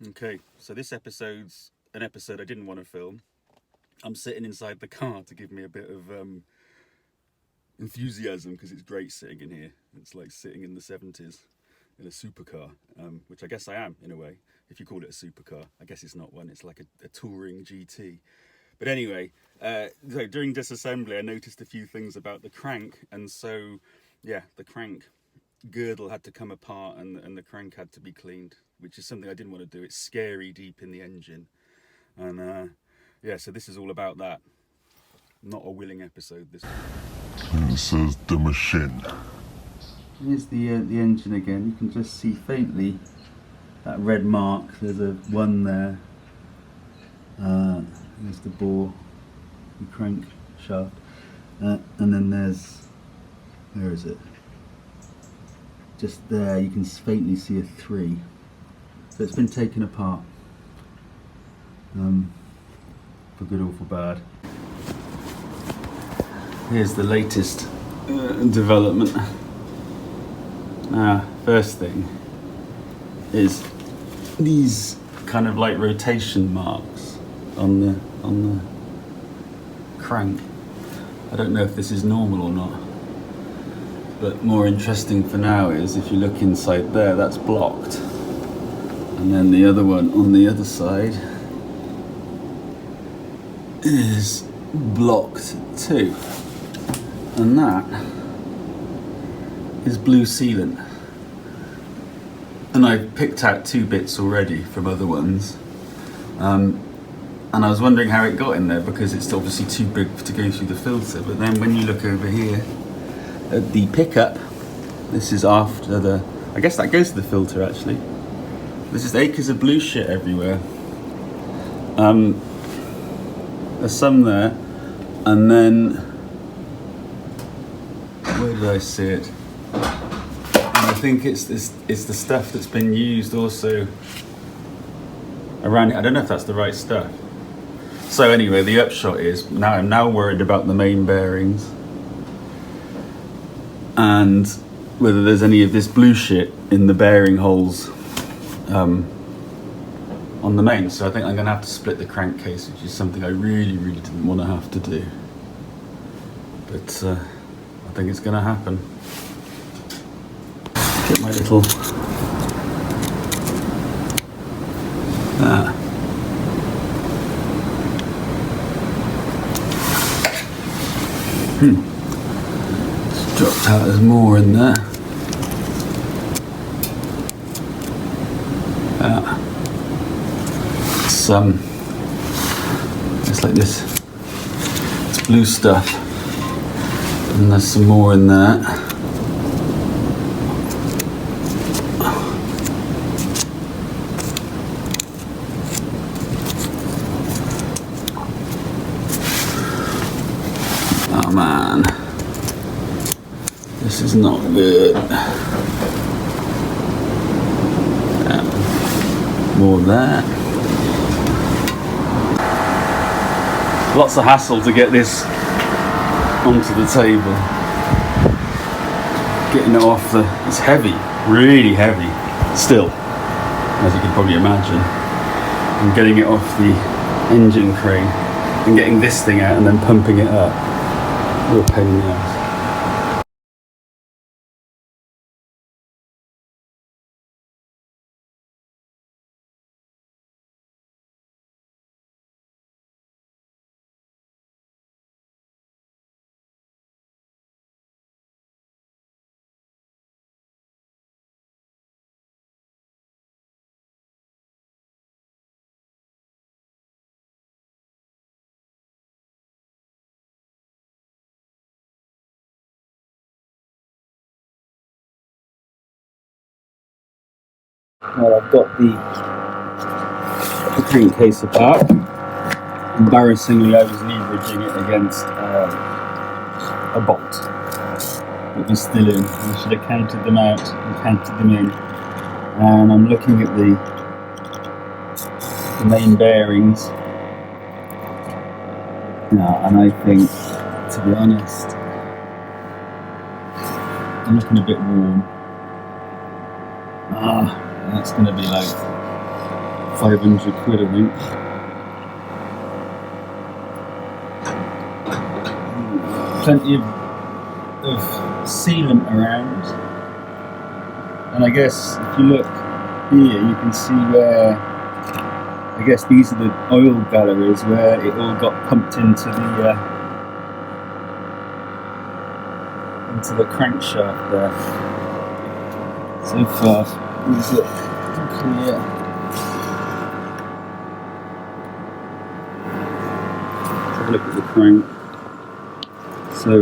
Okay, so this episode's an episode I didn't want to film. I'm sitting inside the car to give me a bit of enthusiasm because it's great sitting in here. It's like sitting in the 70s in a supercar, which I guess I am in a way, if you call it a supercar. I guess it's not one, it's like a touring GT. But anyway, so during disassembly I noticed a few things about the crank, and so yeah, the crank girdle had to come apart and the crank had to be cleaned, which is something I didn't want to do. It's scary deep in the engine, and yeah, so this is all about that. Not a willing episode this one. It says the machine. Here's the engine again. You can just see faintly that red mark. There's a one there. There's the bore, the crank shaft, and then there's, where is it? Just there, you can faintly see a 3. So it's been taken apart, for good or for bad. Here's the latest development. First thing is these kind of like rotation marks on the crank. I don't know if this is normal or not, but more interesting for now is if you look inside there, that's blocked, and then the other one on the other side is blocked too, and that is blue sealant. And I've picked out 2 bits already from other ones, and I was wondering how it got in there because it's obviously too big to go through the filter. But then when you look over here at the pickup, this is after the, I guess that goes to the filter actually. There's just acres of blue shit everywhere. There's some there, and then where did I see it? And I think it's the stuff that's been used also around it. I don't know if that's the right stuff. So anyway, the upshot is I'm now worried about the main bearings and whether there's any of this blue shit in the bearing holes on the main. So I think I'm going to have to split the crankcase, which is something I really didn't want to have to do. But I think it's going to happen. Get my little... It's dropped out, there's more in there. It's like this. It's blue stuff. And there's some more in there. Oh man, this is not good. More of that. Lots of hassle to get this onto the table. Getting it off it's heavy, really heavy, still, as you can probably imagine. And getting it off the engine crane and getting this thing out and then pumping it up. Real pain in the ass. Well, I've got the crankcase apart. Embarrassingly, I was leveraging it against a bolt that was still in. I should have counted them out and counted them in. And I'm looking at the main bearings now, and I think, to be honest, I'm looking a bit warm. That's going to be like 500 quid, I think. Plenty of sealant around, and I guess if you look here you can see where, I guess these are the oil galleries where it all got pumped into the crankshaft there. So far, is it clear? Let's have a look at the crank. So,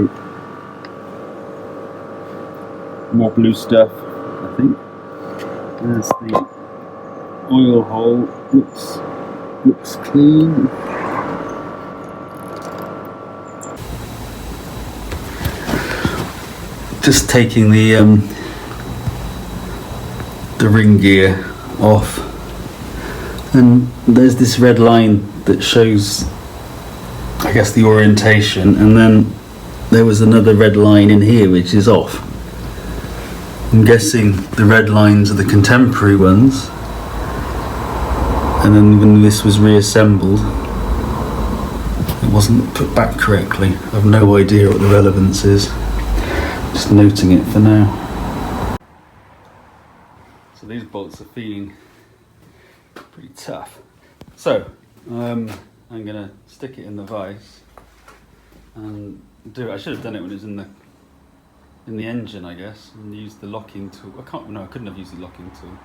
more blue stuff, I think. There's the oil hole. Looks clean. Just taking the ring gear off, and there's this red line that shows, I guess, the orientation, and then there was another red line in here which is off. I'm guessing the red lines are the contemporary ones, and then when this was reassembled it wasn't put back correctly. I have no idea what the relevance is, just noting it for now. So these bolts are feeling pretty tough. So I'm gonna stick it in the vise and do it. I should have done it when it was in the engine, I guess, and used the locking tool. I couldn't have used the locking tool.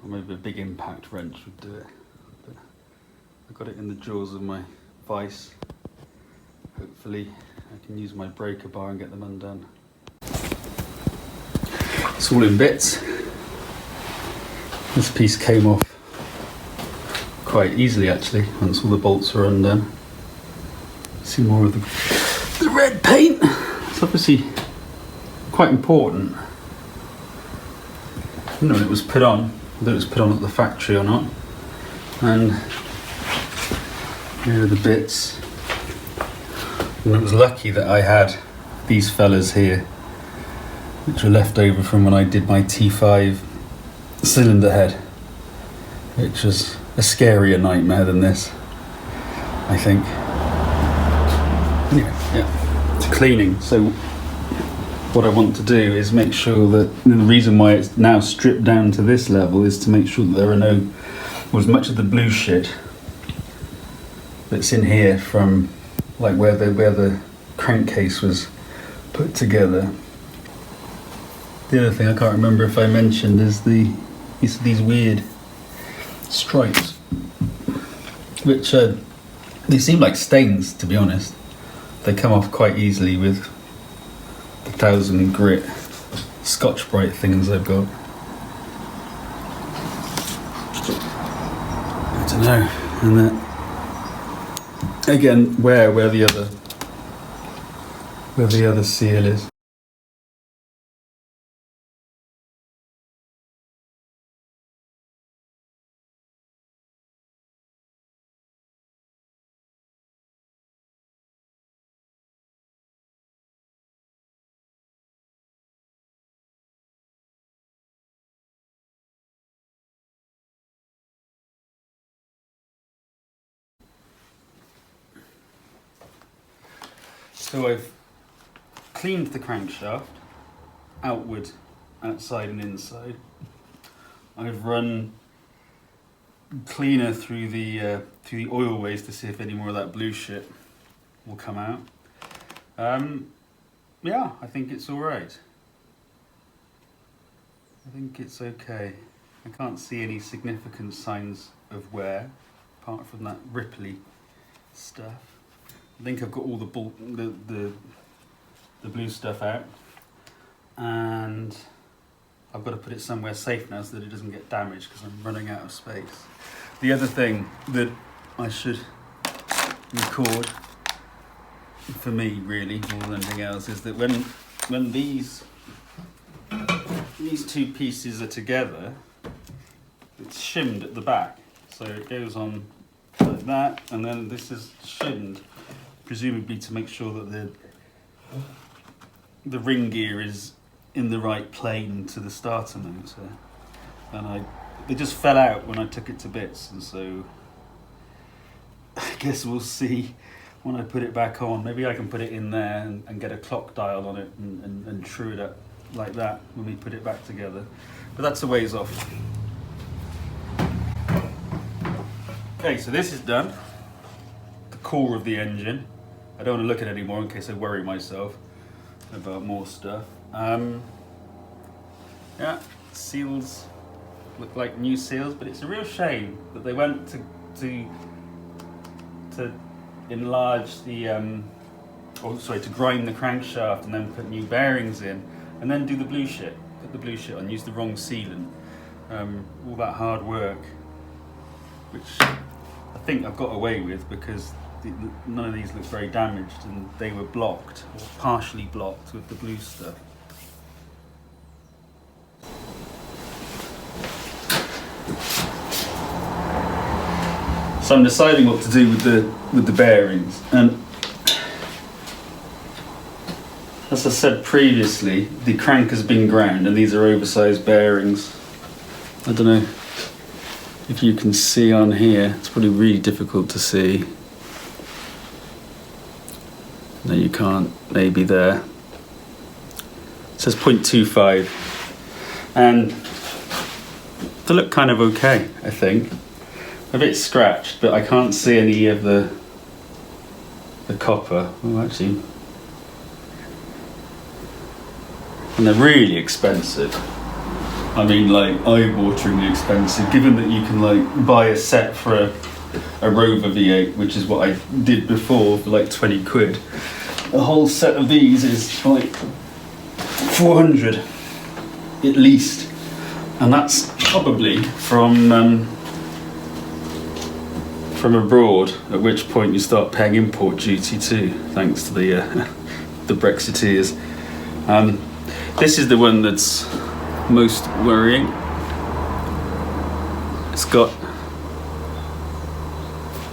Or maybe a big impact wrench would do it. But I got it in the jaws of my vise. Hopefully I can use my breaker bar and get them undone. It's all in bits. This piece came off quite easily actually, once all the bolts were undone. See more of the red paint. It's obviously quite important. I don't know when it was put on, whether it was put on at the factory or not. And here are the bits. And it was lucky that I had these fellas here, which were left over from when I did my T5 cylinder head, which was a scarier nightmare than this, I think. Anyway, yeah, to cleaning. So what I want to do is make sure that the reason why it's now stripped down to this level is to make sure that there are no, or as much of the blue shit that's in here from like where the crankcase was put together. The other thing I can't remember if I mentioned is these weird stripes, which they seem like stains, to be honest. They come off quite easily with the 1000 grit Scotch-Brite things I've got. I don't know, and that again, where the other seal is. So I've cleaned the crankshaft, outward, outside and inside. I've run cleaner through the oil ways to see if any more of that blue shit will come out. Yeah, I think it's all right. I think it's okay. I can't see any significant signs of wear, apart from that ripply stuff. I think I've got all the blue stuff out, and I've got to put it somewhere safe now so that it doesn't get damaged because I'm running out of space. The other thing that I should record, for me really more than anything else, is that when these two pieces are together, it's shimmed at the back, so it goes on like that, and then this is shimmed, presumably to make sure that the ring gear is in the right plane to the starter motor. and they just fell out when I took it to bits, and so I guess we'll see when I put it back on. Maybe I can put it in there and get a clock dial on it and true it up like that when we put it back together. But that's a ways off. Okay, so this is done. The core of the engine. I don't want to look at it anymore in case I worry myself about more stuff. Yeah, seals look like new seals, but it's a real shame that they went to enlarge the, to grind the crankshaft and then put new bearings in, and then do the blue shit, put the blue shit on, use the wrong sealant. All that hard work, which I think I've got away with because none of these look very damaged, and they were blocked, or partially blocked with the blue stuff. So I'm deciding what to do with the bearings, and as I said previously, the crank has been ground and these are oversized bearings. I don't know if you can see on here, it's probably really difficult to see. No, you can't, maybe there. It says 0.25, and they look kind of okay, I think. A bit scratched, but I can't see any of the copper. Oh, actually, and they're really expensive. I mean, like eye-wateringly expensive. Given that you can like buy a set for a Rover V8, which is what I did before for like 20 quid. A whole set of these is like 400 at least, and that's probably from abroad, at which point you start paying import duty too, thanks to the Brexiteers. This is the one that's most worrying. It's got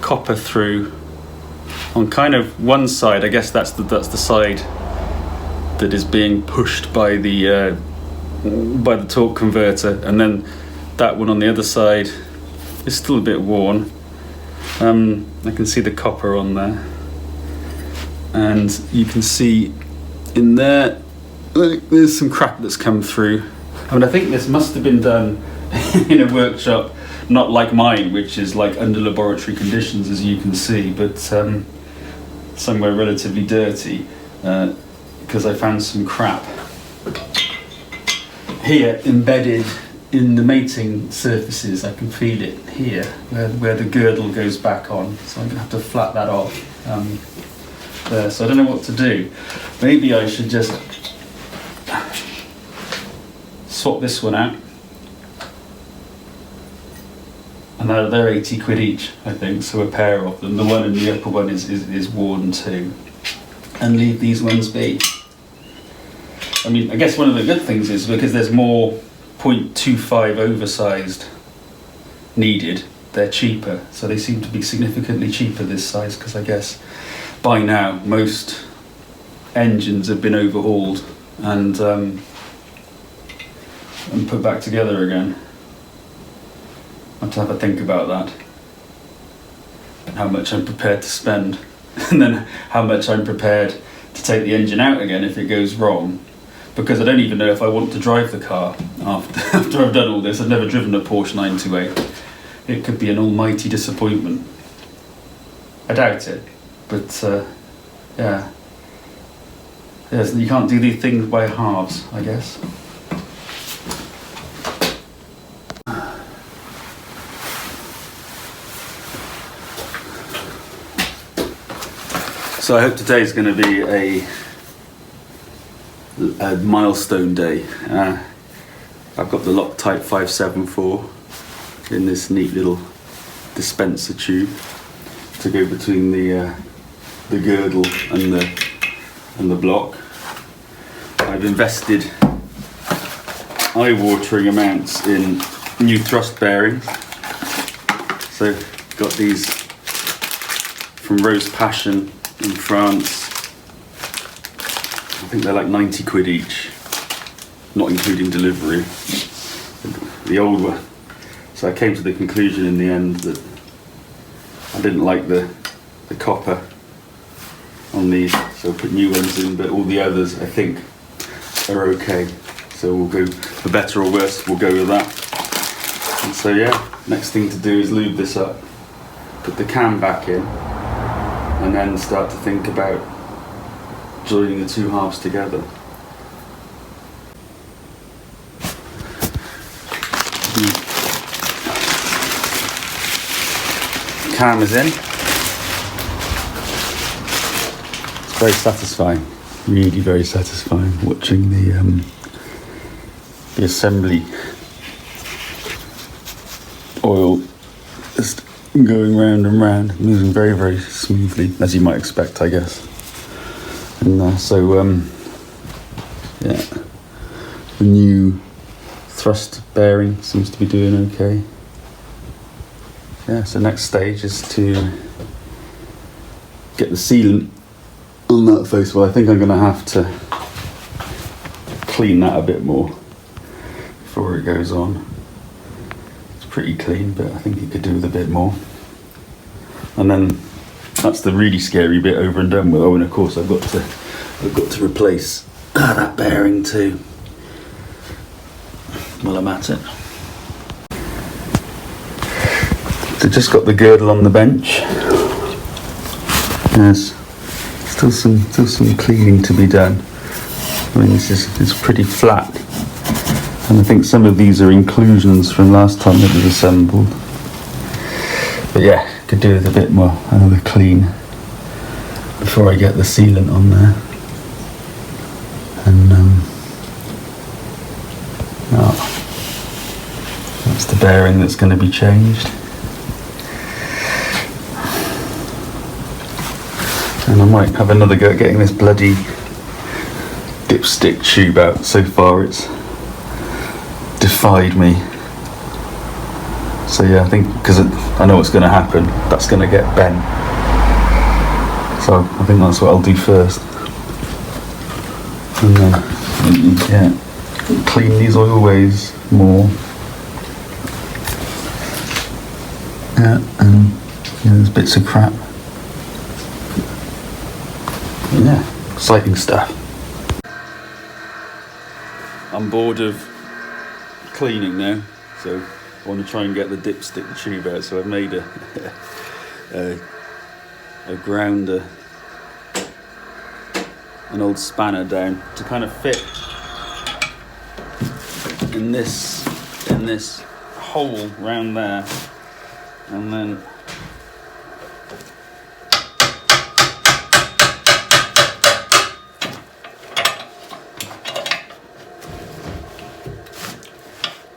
copper through on kind of one side. I guess that's the side that is being pushed by the torque converter, and then that one on the other side is still a bit worn. I can see the copper on there, and you can see in there there's some crap that's come through. I mean, I think this must have been done in a workshop not like mine, which is like under laboratory conditions, as you can see, but somewhere relatively dirty, because I found some crap here embedded in the mating surfaces. I can feel it here where the girdle goes back on, so I'm going to have to flat that off there. So I don't know what to do. Maybe I should just swap this one out, and they're 80 quid each, I think, so a pair of them. The one in the upper one is worn too, and leave these ones be. I mean, I guess one of the good things is because there's more 0.25 oversized needed, they're cheaper, so they seem to be significantly cheaper this size, because I guess by now most engines have been overhauled and put back together again. I have to have a think about that, how much I'm prepared to spend, and then how much I'm prepared to take the engine out again if it goes wrong. Because I don't even know if I want to drive the car after I've done all this. I've never driven a Porsche 928. It could be an almighty disappointment. I doubt it, but yeah. Yes, you can't do these things by halves, I guess. So I hope today's going to be a milestone day. I've got the Loctite 574 in this neat little dispenser tube to go between the girdle and the block. I've invested eye-watering amounts in new thrust bearings. So got these from Rose Passion in France. I think they're like 90 quid each, not including delivery. the old one. So I came to the conclusion in the end that I didn't like the copper on these, so I put new ones in, but all the others I think are okay. So we'll go, for better or worse, we'll go with that. And so yeah, next thing to do is lube this up, put the cam back in, and then start to think about joining the two halves together. Cam is in. It's very satisfying, really very satisfying watching the assembly oil just going round and round, moving very, very smoothly, as you might expect, I guess. And yeah, the new thrust bearing seems to be doing okay. Yeah, so next stage is to get the sealant on that face. Well, I think I'm going to have to clean that a bit more before it goes on. It's pretty clean, but I think it could do with a bit more. And then that's the really scary bit over and done with. Oh, and of course I've got to replace that bearing too. Well, I'm at it. So just got the girdle on the bench. There's still some cleaning to be done. I mean, it's pretty flat, and I think some of these are inclusions from last time it was assembled. But yeah, could do with a bit more another clean before I get the sealant on there. And that's the bearing that's going to be changed. And I might have another go at getting this bloody dipstick tube out. So far it's defied me. So yeah, I think, because I know what's going to happen, that's going to get bent. So I think that's what I'll do first. And then, yeah, clean these oilways more. Yeah, and there's bits of crap. Yeah, exciting stuff. I'm bored of cleaning now, so I want to try and get the dipstick tube out. So I've made a grounder, an old spanner down to kind of fit in this hole round there, and then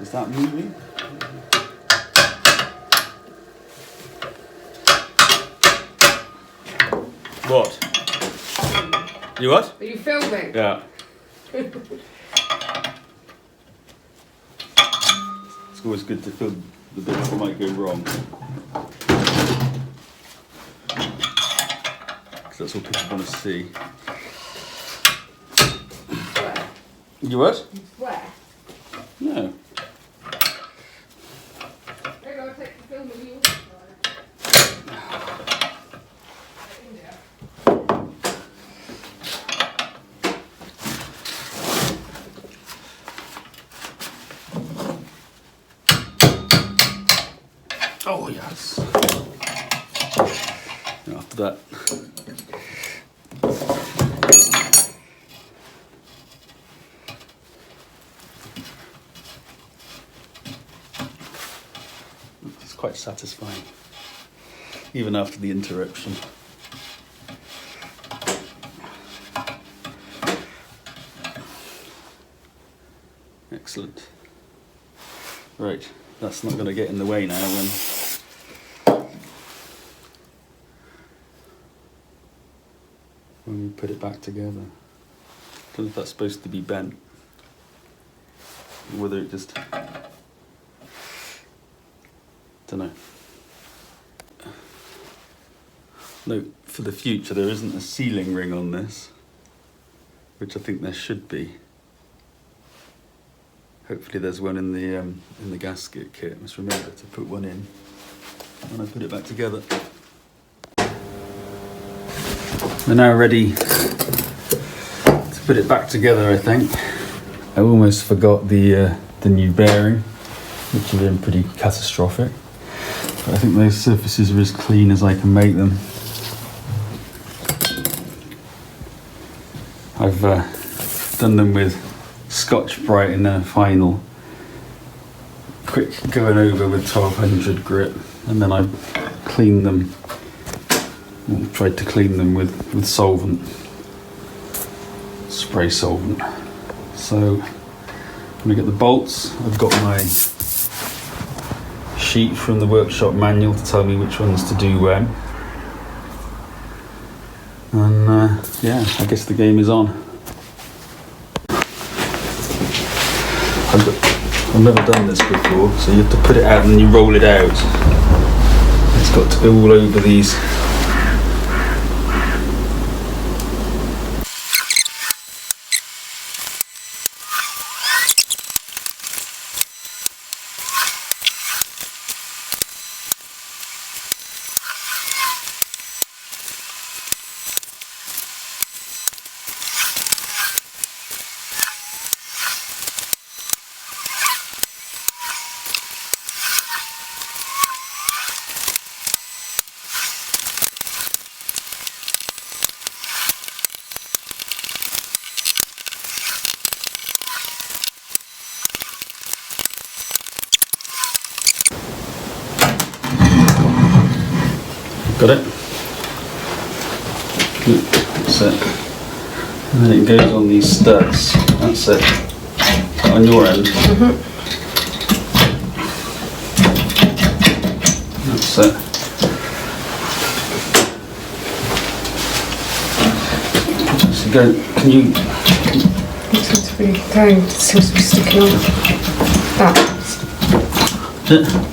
is that moving? What? You what? Are you filming? Yeah. It's always good to film the bits that might go wrong, because that's what people want to see. Swear. You what? You swear. No. Maybe I'll take the film of you. Oh yes. And after that, it's quite satisfying, even after the interruption. Excellent. Right, that's not going to get in the way now when we put it back together. Don't know if that's supposed to be bent, or whether it just, don't know. Note for the future, there isn't a sealing ring on this, which I think there should be. Hopefully there's one in the gasket kit. I must remember to put one in when I put it back together. We're now ready to put it back together, I think. I almost forgot the new bearing, which have been pretty catastrophic. But I think those surfaces are as clean as I can make them. I've done them with Scotch-Brite in a final, quick going over with 1200 grit, and then I cleaned them, or tried to clean them with solvent, spray solvent. So I'm going to get the bolts. I've got my sheet from the workshop manual to tell me which ones to do when. And yeah, I guess the game is on. I've never done this before, so you have to put it out and then you roll it out. It's got to go all over these. Got it? That's it. And then it goes on these studs. That's it. On your end. That's it. So go, can you... It seems to be going, it seems to be sticking on that. Yeah.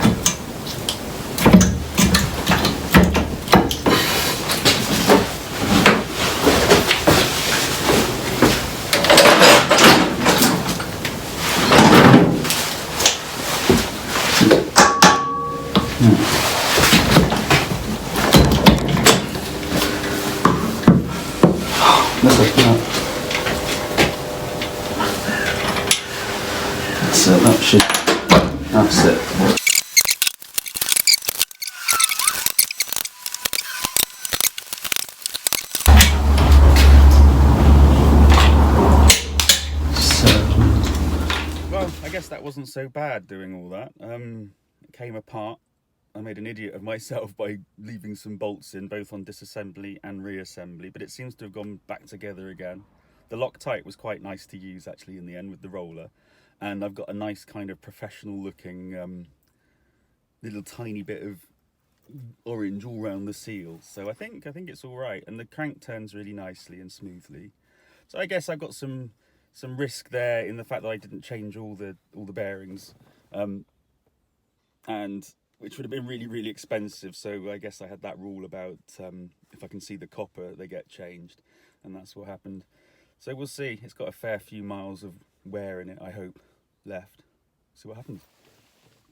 That's it. Well, I guess that wasn't so bad doing all that. It came apart. I made an idiot of myself by leaving some bolts in, both on disassembly and reassembly, but it seems to have gone back together again. The Loctite was quite nice to use actually in the end with the roller. And I've got a nice kind of professional looking little tiny bit of orange all around the seal. So I think it's all right. And the crank turns really nicely and smoothly. So I guess I've got some risk there in the fact that I didn't change all the bearings, and which would have been really, really expensive. So I guess I had that rule about if I can see the copper, they get changed, and that's what happened. So we'll see. It's got a fair few miles of wear in it, I hope, left. See what happens.